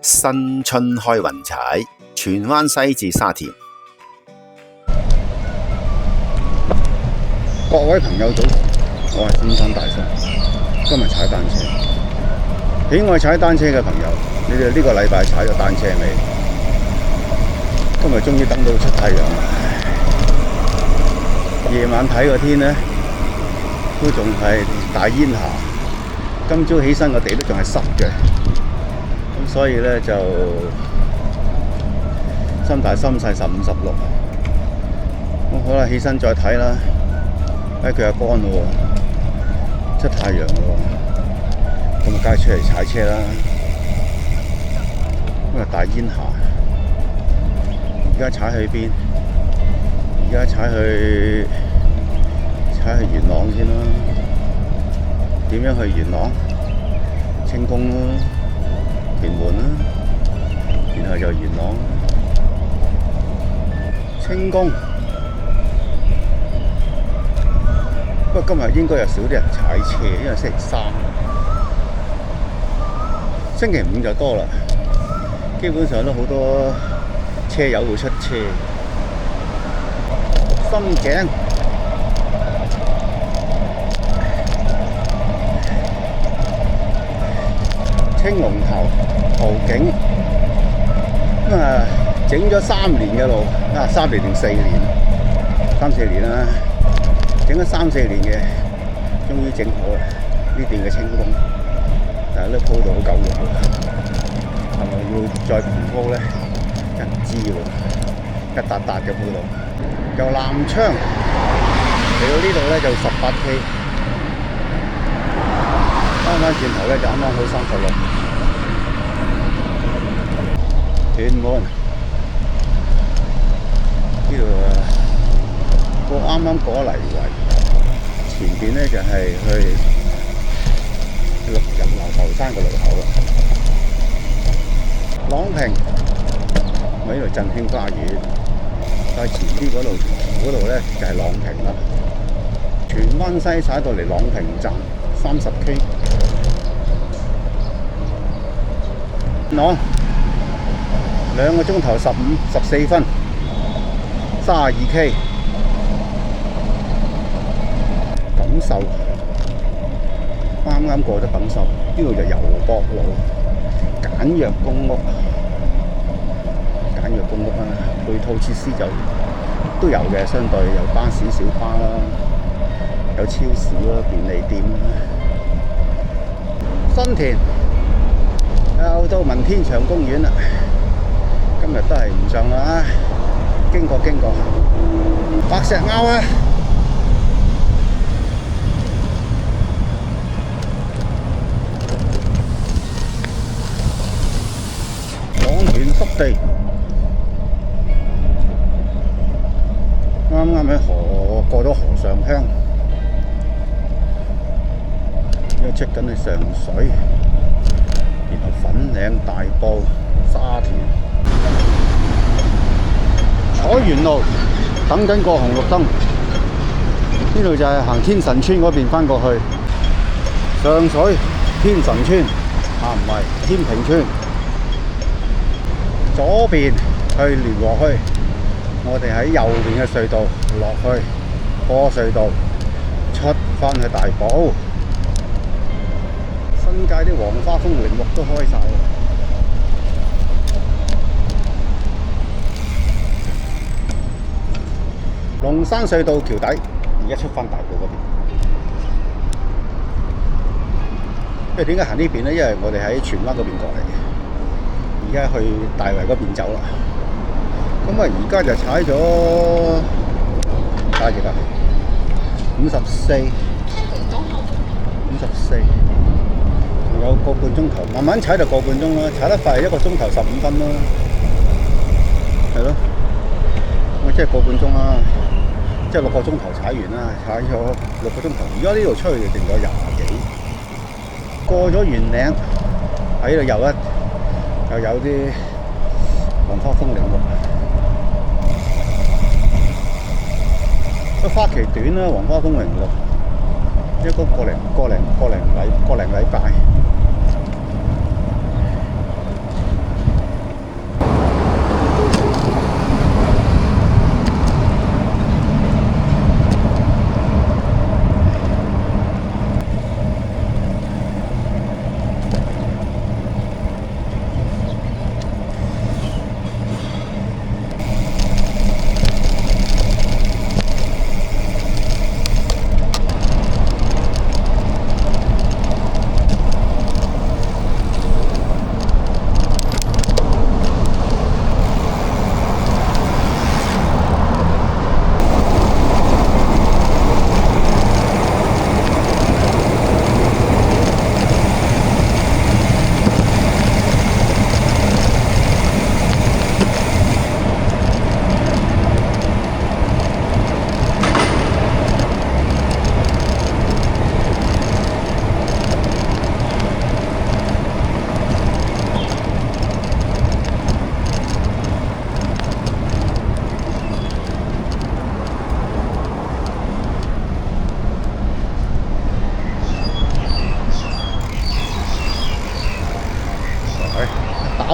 新春開運踩，荃灣西至沙田。各位朋友早晨，我係先生大叔，今日踩單車。喜愛踩單車嘅朋友，你哋呢個禮拜踩咗單車未？今日終於等到出太陽啦。夜晚睇個天呢，都仲係大煙霞。今朝起身個地都仲係濕嘅，咁所以呢，就心大心細15、16。咁好啦，起身再睇啦。佢又乾咯喎，出太陽咯喎，咁梗係出嚟踩車啦。今日大煙霞，而家踩去邊？而家踩去元朗先啦。點樣去元朗？清宮啦，屯門啦，然後就元朗。清宮。不過今日應該有少啲人踩車，因為星期三，星期五就多啦。基本上都好多車友會出車。深井、青龍頭、豪景，咁啊整咗3年嘅路，3年定4年，3、4年啦。整咗3、4年嘅，終於整好啦！呢段嘅清宮，但係都鋪到好夠用，係咪要再鋪鋪咧？唔知喎，一笪笪嘅鋪到。由南昌嚟到呢度咧就18K， 翻轉頭咧就啱啱好36。屯門呢度我啱啱過嚟圍，前邊咧就係去入流浮山個路口啦。朗屏咪呢度振興花園，再前啲嗰度咧就係朗屏啦。荃灣西踩到嚟朗屏站30K， 2個鐘頭14分，32K。等秀啱啱過咗等秀，呢度就油博路簡約公屋啦，配套設施就都有嘅，相對有巴士、小巴啦，有超市啦、便利店啦。新田又到文天祥公園啦，今日都係唔上啦，經過白石坳啊！濕地，啱啱喺過咗河上鄉，而家出緊去上水，然後粉嶺、大埔、沙田，彩園路等緊過紅綠燈，呢度就係行天神村嗰邊返過去，上水天神村唔係天平村。左邊去聯和墟，我哋喺右邊嘅隧道落去，過隧道出返去大埔。新界啲黃花風鈴木都開晒啦。龍山隧道橋底，而家出返大埔嗰邊。因為點解行呢邊呢？因為我哋喺荃灣嗰邊過嚟嘅。而家去大圍嗰邊走啦，咁啊而家就踩咗大幾啊54，仲有個半鐘頭，慢慢踩就個半鐘啦，踩得快1個鐘頭15分啦，係咯，我即係個半鐘啦，即係6個鐘頭踩完啦，踩咗6個鐘頭，而家呢度出去定咗20幾，過咗圓嶺喺度又有啲黃花風鈴木，個花期短啦，黃花風鈴木，一個個零禮拜。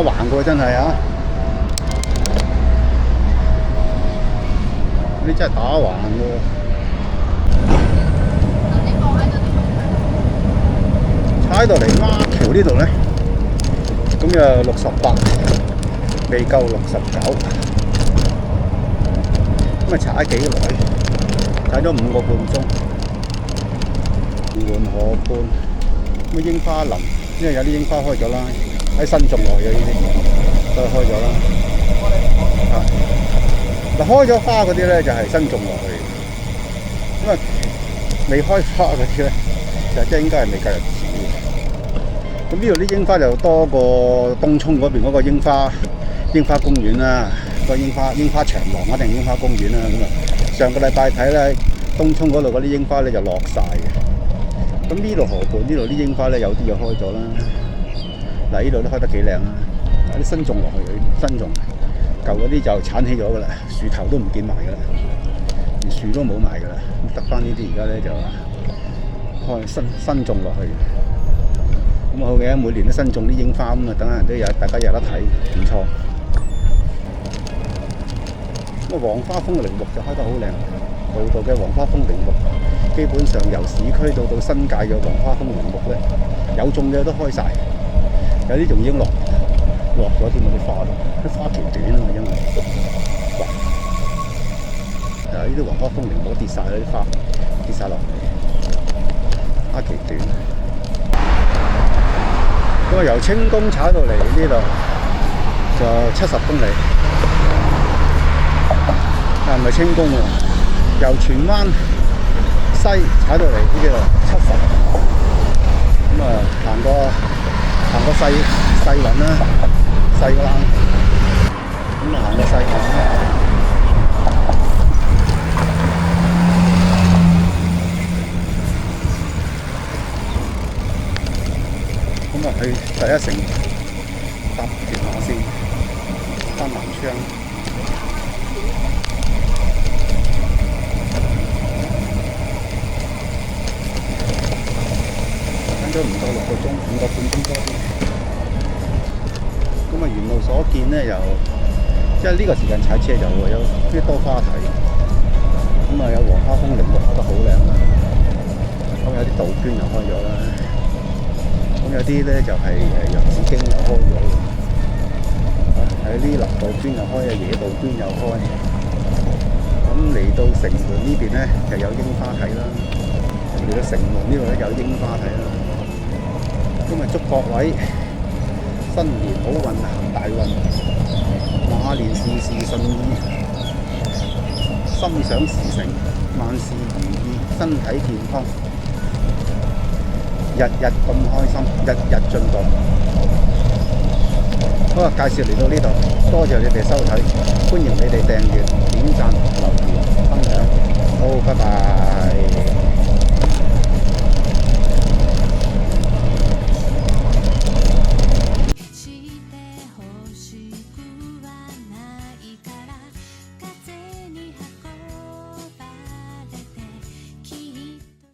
橫嘅真係啊！呢真係打橫嘅。踩到嚟孖橋呢度咧，咁就68，未夠69。咁啊踩咗幾耐？踩咗5個半鐘。沿河畔，咁櫻花林，因為有啲櫻花開咗啦，喺新種落去嘅呢啲，都開咗啦。嗱，開咗花嗰啲咧就係新種落去，因為未開花嗰啲咧就即係應該係未夠日子。咁呢度啲櫻花就多過東涌嗰邊嗰個櫻花公園啦，個櫻花長廊啊定櫻花公園啦咁啊。上個禮拜睇咧，東涌嗰度嗰啲櫻花咧就落晒嘅。咁呢度河畔呢度啲櫻花咧有啲就開咗啦。嗱，呢度都開得幾靚啦，啲新種落去，新種。舊嗰啲就剷起咗噶啦，樹頭都唔見埋噶啦，連樹都冇埋噶啦，得翻呢啲而家咧就開新種落去。咁好嘅，每年都新種啲櫻花咁啊，等人都有大家有得睇，唔錯。咁啊，黃花風鈴木就開得好靚，度嘅黃花風鈴木，基本上由市區到新界嘅黃花風鈴木咧，有種嘅都開晒，有啲仲已經落咗添啊！啲花都，啲花期短啊嘛，因為嗱呢啲黃花風鈴木跌晒啦，啲花跌晒落嚟，花期短。咁啊，由清宮踩到嚟呢度就70公里，但係唔係清宮喎，由荃灣西踩到嚟呢度70，咁啊行個細雲啦。細個啦，咁啊行個細個，咁啊去第一城搭屯馬線返南昌，跟咗唔到6個鐘，5個半鐘多啲。咁啊，沿路所見咧，又即係呢個時間踩車就會有啲多花睇，咁啊有黃花風鈴木開得好靚啦，咁有啲杜鵑又開咗啦，咁有啲咧就係洋紫荊又開咗，喺呢林杜鵑又開啊，野杜鵑又開，咁嚟到城門呢邊咧就有櫻花睇啦，嚟到城門呢度咧有櫻花睇啦，咁啊祝各位新年好運行大運，馬年事事順意，心想事成，萬事如意，身體健康，日日咁開心，日日進步。好啊，介紹嚟到呢度，多謝你哋收睇，歡迎你哋訂閱、點讚、留言、分享。好，拜拜。